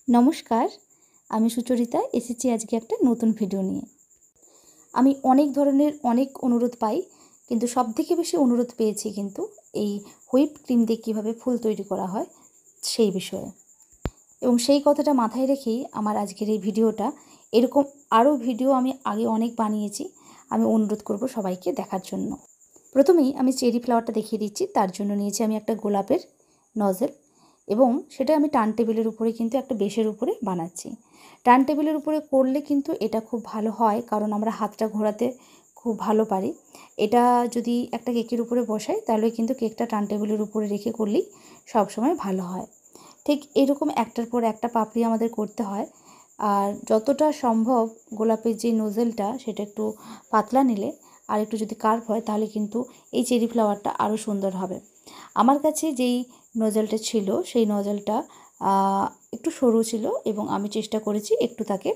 নমস্কার, আমি সুচরিতা এসেছি আজকে একটা নতুন ভিডিও নিয়ে। আমি অনেক ধরনের অনেক অনুরোধ পাই, কিন্তু সবথেকে বেশি অনুরোধ পেয়েছি কিন্তু এই হুইপ ক্রিম দিয়ে কীভাবে ফুল তৈরি করা হয় সেই বিষয়ে। এবং সেই কথাটা মাথায় রেখেই আমার আজকের এই ভিডিওটা। এরকম আরও ভিডিও আমি আগে অনেক বানিয়েছি, আমি অনুরোধ করব সবাইকে দেখার জন্য। প্রথমেই আমি চেরি ফ্লাওয়ারটা দেখিয়ে দিচ্ছি। তার জন্য নিয়েছি আমি একটা গোলাপের নজেল, এবং সেটা আমি টার্ন টেবিলের উপরে কিন্তু একটা বেশের উপরে বানাচ্ছি। টার্ন টেবিলের উপরে করলে কিন্তু এটা খুব ভালো হয়, কারণ আমরা হাতটা ঘোরাতে খুব ভালো পারি। এটা যদি একটা কেকের উপরে বসাই তাহলে কিন্তু কেকটা টার্ন টেবিলের উপরে রেখে করলেই সবসময় ভালো হয়। ঠিক এরকম একটার পর একটা পাপড়ি আমাদের করতে হয়। আর যতটা সম্ভব গোলাপের যে নোজেলটা সেটা একটু পাতলা নিলে আর একটু যদি কার্ভ হয় তাহলে কিন্তু এই চেরি ফ্লাওয়ারটা আরও সুন্দর হবে। আমার কাছে যেই নজলটা ছিল সেই নজলটা একটু সরু ছিল, এবং আমি চেষ্টা করেছি একটু তাকে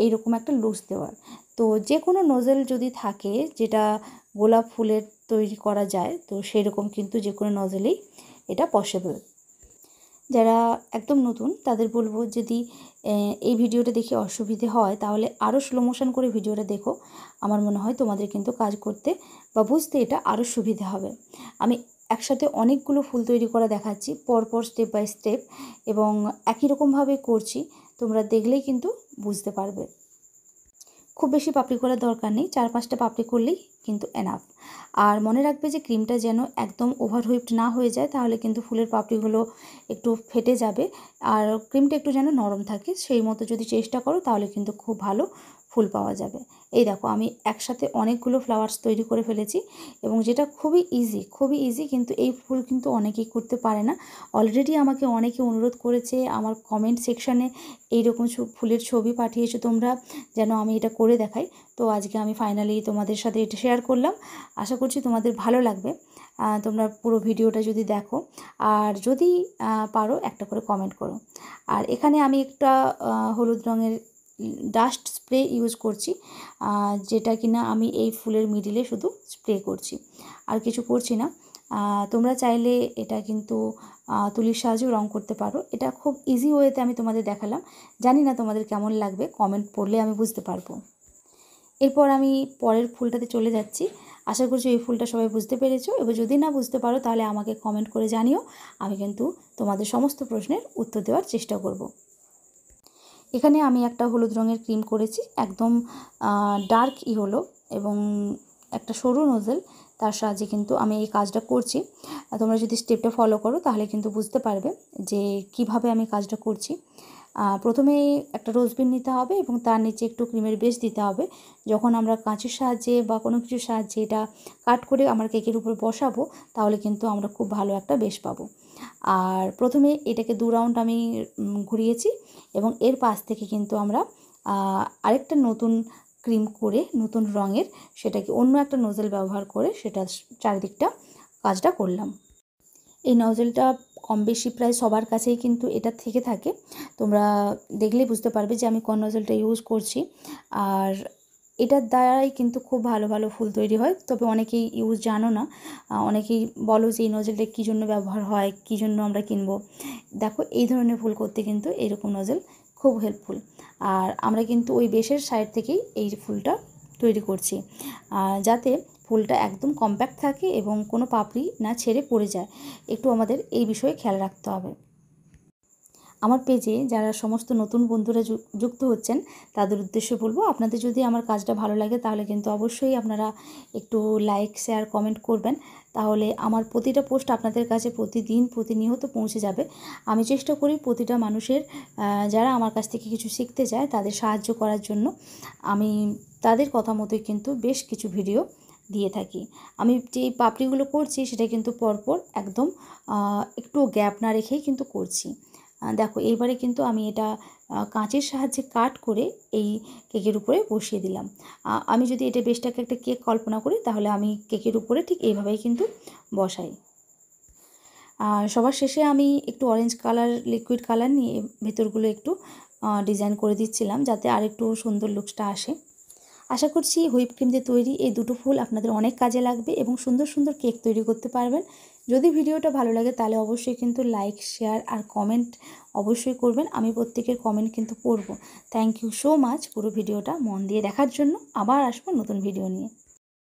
এইরকম একটা লুজ দেওয়ার। তো যে কোনো নজল যদি থাকে যেটা গোলাপ ফুলের তৈরি করা যায়, তো সেই রকম কিন্তু যে কোনো নজলেই এটা পসিবল। যারা একদম নতুন তাদের বলবো, যদি এই ভিডিওটা দেখে অসুবিধে হয় তাহলে আরও স্লো মোশন করে ভিডিওটা দেখো। আমার মনে হয় তোমাদের কিন্তু কাজ করতে বা বুঝতে এটা আরও সুবিধা হবে। আমি একসাথে অনেকগুলো ফুল তৈরি করা দেখাচ্ছি পরপর স্টেপ বাই স্টেপ, এবং একই রকমভাবে করছি, তোমরা দেখলেই কিন্তু বুঝতে পারবে। খুব বেশি পাপড়ি করার দরকার নেই, 4-5টা পাপড়ি করলেই কিন্তু এনাফ। আর মনে রাখবে যে ক্রিমটা যেন একদম ওভার হুইপড না হয়ে যায়, তাহলে কিন্তু ফুলের পাপড়িগুলো একটু ফেটে যাবে। আর ক্রিমটা একটু যেন নরম থাকে, সেই মতো যদি চেষ্টা করো তাহলে কিন্তু খুব ভালো ফুল পাওয়া যাবে। এই দেখো, আমি একসাথে অনেকগুলো ফ্লাওয়ার্স তৈরি করে ফেলেছি, এবং যেটা খুবই ইজি, কিন্তু এই ফুল কিন্তু অনেকেই করতে পারে না। অলরেডি আমাকে অনেকে অনুরোধ করেছে, আমার কমেন্ট সেকশানে এইরকম ফুলের ছবি পাঠিয়েছো তোমরা, যেন আমি এটা করে দেখাই। তো আজকে আমি ফাইনালি তোমাদের সাথে এটা শেয়ার করলাম। আশা করছি তোমাদের ভালো লাগবে। তোমরা পুরো ভিডিওটা যদি দেখো, আর যদি পারো একটা করে কমেন্ট করো। আর এখানে আমি একটা হলুদ রঙের ডাস্ট স্প্রে ইউজ করছি, যেটা কিনা আমি এই ফুলের মিডিলে শুধু স্প্রে করছি, আর কিছু করছি না। তোমরা চাইলে এটা কিন্তু তুলির সাহায্যেও রং করতে পারো। এটা খুব ইজি ওয়েতে আমি তোমাদের দেখালাম। জানি না তোমাদের কেমন লাগবে, কমেন্ট পড়লে আমি বুঝতে পারবো। এরপর আমি পরের ফুলটাতে চলে যাচ্ছি। আশা করছি এই ফুলটা সবাই বুঝতে পেরেছো, এবার যদি না বুঝতে পারো তাহলে আমাকে কমেন্ট করে জানিও, আমি কিন্তু তোমাদের সমস্ত প্রশ্নের উত্তর দেওয়ার চেষ্টা করব। এখানে আমি একটা হলুদ রঙের ক্রিম করেছি, একদম ডার্ক ইয়েলো, এবং একটা সরু নোজেল, তার সাহায্যে কিন্তু আমি এই কাজটা করছি। তোমরা যদি স্টেপটা ফলো করো তাহলে কিন্তু বুঝতে পারবে যে কিভাবে আমি কাজটা করছি। প্রথমে একটা রোজবিন নিতে হবে, এবং তার নিচে একটু ক্রিমের বেস দিতে হবে। যখন আমরা কাঁচের সাহায্যে বা কোনো কিছুর সাহায্যে এটা কাট করে আমার কেকের উপর বসাবো, তাহলে কিন্তু আমরা খুব ভালো একটা বেস পাবো। আর প্রথমে এটাকে 2 রাউন্ড আমি ঘুরিয়েছি, এবং এর পাশ থেকে কিন্তু আমরা আরেকটা নতুন ক্রিম করে নতুন রঙের, সেটাকে অন্য একটা নোজেল ব্যবহার করে সেটা চারিদিকটা কাজটা করলাম। এই নজেলটা কম বেশি প্রায় সবার কাছেই কিন্তু এটা থেকে থাকে, তোমরা দেখলেই বুঝতে পারবে যে আমি কোন নজেলটা ইউজ করছি। আর এটার দ্বারাই কিন্তু খুব ভালো ভালো ফুল তৈরি হয়, তবে অনেকেই ইউজ জানো না। অনেকেই বলো যে এই নজেলটা কী জন্য ব্যবহার হয়, কী জন্য আমরা কিনবো। দেখো, এই ধরনের ফুল করতে কিন্তু এরকম নজেল খুব হেল্পফুল। আর আমরা কিন্তু ওই বেশের সাইড থেকেই এই ফুলটা তৈরি করছি, যাতে ফুলটা একদম কম্প্যাক্ট থাকে এবং কোনো পাপড়ি না ছেড়ে পড়ে যায়। একটু আমাদের এই বিষয়ে খেয়াল রাখতে হবে। আমার পেজে যারা সমস্ত নতুন বন্ধুরা যুক্ত হচ্ছেন তাদের উদ্দেশ্যে বলবো, আপনাদের যদি আমার কাজটা ভালো লাগে তাহলে কিন্তু অবশ্যই আপনারা একটু লাইক, শেয়ার, কমেন্ট করবেন। তাহলে আমার প্রতিটা পোস্ট আপনাদের কাছে প্রতিনিয়ত পৌঁছে যাবে। আমি চেষ্টা করি প্রতিটা মানুষের, যারা আমার কাছ থেকে কিছু শিখতে চায় তাদের সাহায্য করার জন্য। আমি তাদের কথা মতোই কিন্তু বেশ কিছু ভিডিও দিয়ে থাকি। আমি যে পাপড়িগুলো করছি সেটা কিন্তু পরপর একদম একটু গ্যাপ না রেখেই কিন্তু করছি। দেখো, এইবারে কিন্তু আমি এটা কাঁচের সাহায্যে কাট করে এই কেকের উপরে বসিয়ে দিলাম। আমি যদি এটা বেশটাকে একটা কেক কল্পনা করি তাহলে আমি কেকের উপরে ঠিক এইভাবেই কিন্তু বসাই। সবার শেষে আমি একটু অরেঞ্জ কালার, লিকুইড কালার নিয়ে ভেতরগুলো একটু ডিজাইন করে দিচ্ছিলাম, যাতে আরেকটু সুন্দর লুকসটা আসে। আশা করছি হুইপ ক্রিম দিয়ে তৈরি এই দুটো ফুল আপনাদের অনেক কাজে লাগবে, এবং সুন্দর সুন্দর কেক তৈরি করতে পারবেন। যদি ভিডিওটা ভালো লাগে তাহলে অবশ্যই কিন্তু লাইক, শেয়ার আর কমেন্ট অবশ্যই করবেন। আমি প্রত্যেকের কমেন্ট কিন্তু পড়ব। থ্যাংক ইউ সো মাচ পুরো ভিডিওটা মন দিয়ে দেখার জন্য। আবার আসবো নতুন ভিডিও নিয়ে।